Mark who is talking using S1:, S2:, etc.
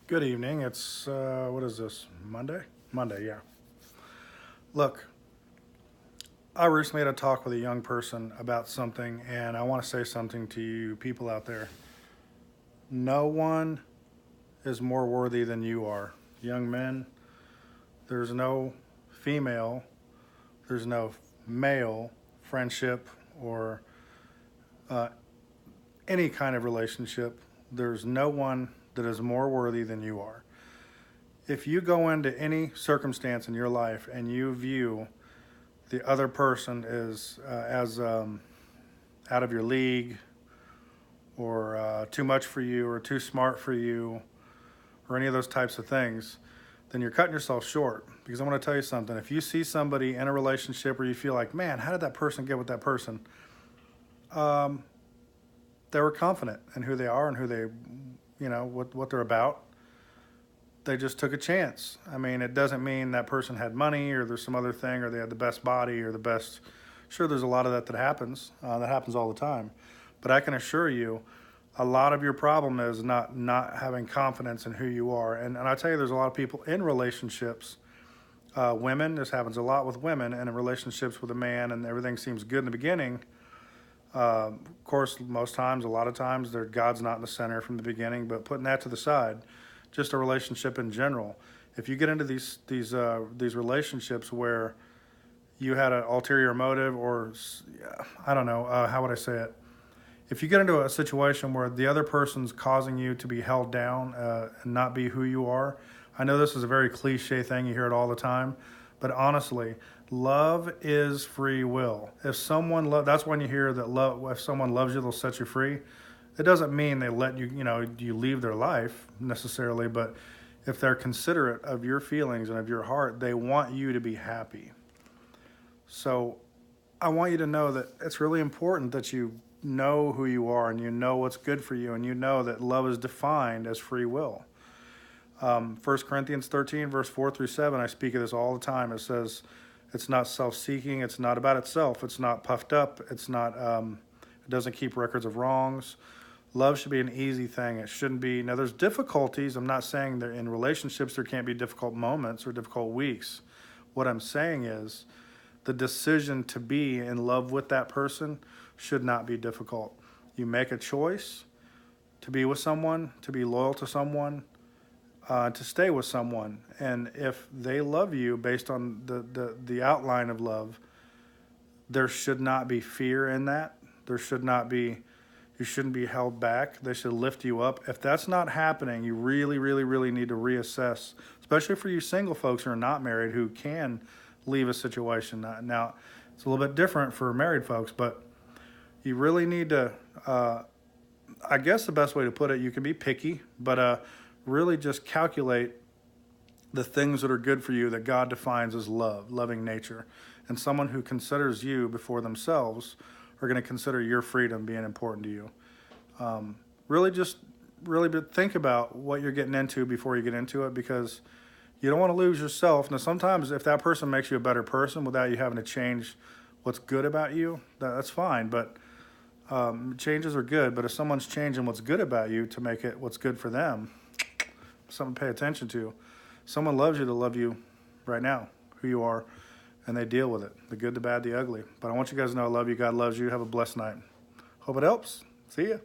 S1: Good evening. It's, what is this, Monday? Monday, yeah. Look, I recently had a talk with a young person about something, and I want to say something to you people out there. No one is more worthy than you are. Young men, there's no female, there's no male friendship or uh, any kind of relationship. There's no one that is more worthy than you are. If you go into any circumstance in your life and you view the other person as out of your league or too much for you or too smart for you or any of those types of things, then you're cutting yourself short. Because I want to tell you something. If you see somebody in a relationship where you feel like, man, how did that person get with that person? They were confident in who they are and who they, what they're about. They just took a chance. I mean, it doesn't mean that person had money or there's some other thing or they had the best body or the best. Sure, there's a lot of that happens. That happens all the time. But I can assure you, a lot of your problem is not having confidence in who you are. And I tell you, there's a lot of people in relationships, women, this happens a lot with women, and in relationships with a man, and everything seems good in the beginning. Of course, most times, a lot of times, God's not in the center from the beginning, but putting that to the side, just a relationship in general. If you get into these relationships where you had an ulterior motive, or I don't know, how would I say it? If you get into a situation where the other person's causing you to be held down and not be who you are, I know this is a very cliche thing, you hear it all the time, but honestly, love is free will. If someone that's when you hear that if someone loves you, they'll set you free. It doesn't mean they let you, you leave their life necessarily, but if they're considerate of your feelings and of your heart, they want you to be happy. So I want you to know that it's really important that you know who you are and you know what's good for you and you know that love is defined as free will. 1 Corinthians 13, verse 4 through 7, I speak of this all the time. It says, it's not self-seeking, it's not about itself, it's not puffed up, it doesn't keep records of wrongs. Love should be an easy thing. It shouldn't be. Now, there's difficulties. I'm not saying that in relationships there can't be difficult moments or difficult weeks. What I'm saying is the decision to be in love with that person should not be difficult. You make a choice to be with someone, to be loyal to someone, to stay with someone. And if they love you based on the outline of love, there should not be fear in that. You shouldn't be held back. They should lift you up. If that's not happening, you really, really, really need to reassess, especially for you single folks who are not married who can leave a situation. Now, it's a little bit different for married folks, but you really need to, I guess the best way to put it, you can be picky, but really just calculate the things that are good for you that God defines as love, loving nature. And someone who considers you before themselves are going to consider your freedom being important to you. Really think about what you're getting into before you get into it, because you don't want to lose yourself. Now, sometimes if that person makes you a better person without you having to change what's good about you, that's fine. But changes are good. But if someone's changing what's good about you to make it what's good for them, something to pay attention to. Someone loves you to love you right now, who you are, and they deal with it, the good, the bad, the ugly. But I want you guys to know I love you. God loves you. Have a blessed night. Hope it helps. See ya.